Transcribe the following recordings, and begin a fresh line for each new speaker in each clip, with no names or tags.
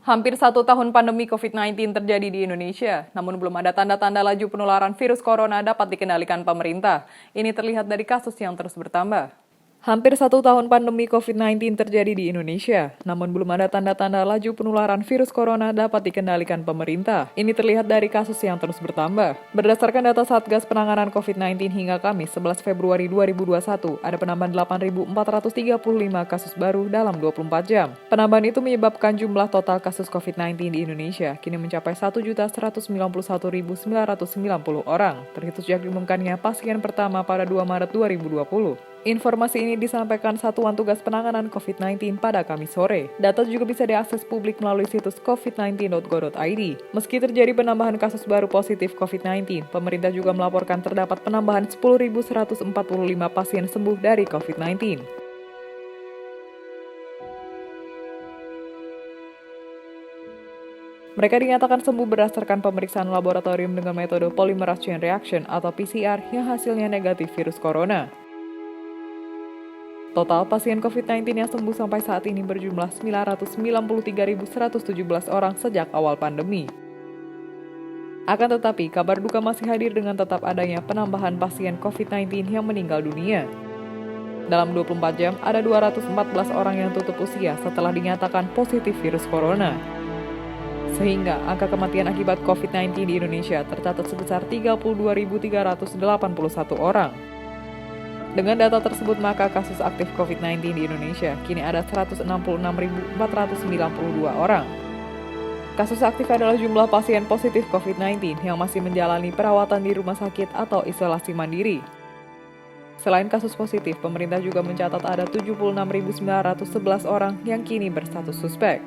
Hampir 1 tahun pandemi COVID-19 terjadi di Indonesia, namun belum ada tanda-tanda laju penularan virus corona dapat dikendalikan pemerintah. Ini terlihat dari kasus yang terus bertambah. Hampir 1 tahun pandemi COVID-19 terjadi di Indonesia, namun belum ada tanda-tanda laju penularan virus corona dapat dikendalikan pemerintah. Ini terlihat dari kasus yang terus bertambah. Berdasarkan data Satgas Penanganan COVID-19 hingga Kamis 11 Februari 2021, ada penambahan 8.435 kasus baru dalam 24 jam. Penambahan itu menyebabkan jumlah total kasus COVID-19 di Indonesia kini mencapai 1.191.990 orang, terhitung sejak diumumkannya pasien pertama pada 2 Maret 2020. Informasi ini disampaikan Satuan Tugas Penanganan COVID-19 pada Kamis sore. Data juga bisa diakses publik melalui situs covid19.go.id. Meski terjadi penambahan kasus baru positif COVID-19, pemerintah juga melaporkan terdapat penambahan 10.145 pasien sembuh dari COVID-19. Mereka dinyatakan sembuh berdasarkan pemeriksaan laboratorium dengan metode polymerase chain reaction atau PCR yang hasilnya negatif virus corona. Total pasien COVID-19 yang sembuh sampai saat ini berjumlah 993.117 orang sejak awal pandemi. Akan tetapi, kabar duka masih hadir dengan tetap adanya penambahan pasien COVID-19 yang meninggal dunia. Dalam 24 jam, ada 214 orang yang tutup usia setelah dinyatakan positif virus corona. Sehingga angka kematian akibat COVID-19 di Indonesia tercatat sebesar 32.381 orang. Dengan data tersebut, maka kasus aktif COVID-19 di Indonesia kini ada 166.492 orang. Kasus aktif adalah jumlah pasien positif COVID-19 yang masih menjalani perawatan di rumah sakit atau isolasi mandiri. Selain kasus positif, pemerintah juga mencatat ada 76.911 orang yang kini berstatus suspek.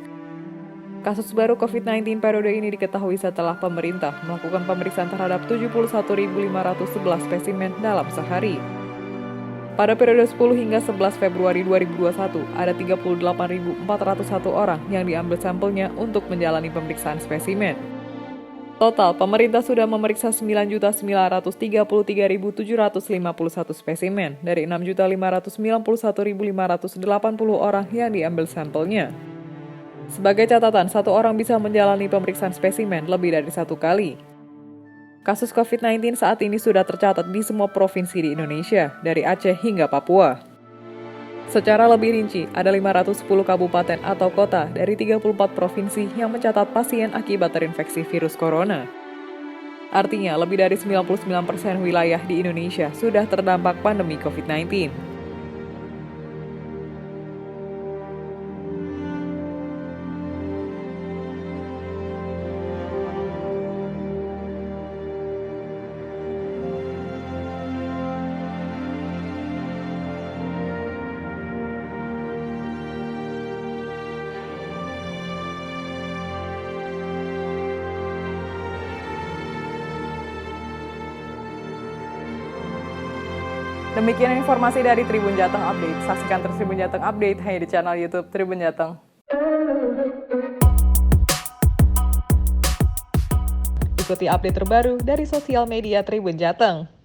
Kasus baru COVID-19 periode ini diketahui setelah pemerintah melakukan pemeriksaan terhadap 71.511 spesimen dalam sehari. Pada periode 10 hingga 11 Februari 2021, ada 38.401 orang yang diambil sampelnya untuk menjalani pemeriksaan spesimen. Total, pemerintah sudah memeriksa 9.933.751 spesimen dari 6.591.580 orang yang diambil sampelnya. Sebagai catatan, satu orang bisa menjalani pemeriksaan spesimen lebih dari 1 kali. Kasus COVID-19 saat ini sudah tercatat di semua provinsi di Indonesia, dari Aceh hingga Papua. Secara lebih rinci, ada 510 kabupaten atau kota dari 34 provinsi yang mencatat pasien akibat terinfeksi virus corona. Artinya, lebih dari 99% wilayah di Indonesia sudah terdampak pandemi COVID-19. Demikian informasi dari Tribun Jateng Update. Saksikan terus Tribun Jateng Update hanya di channel YouTube Tribun Jateng. Ikuti update terbaru dari sosial media Tribun Jateng.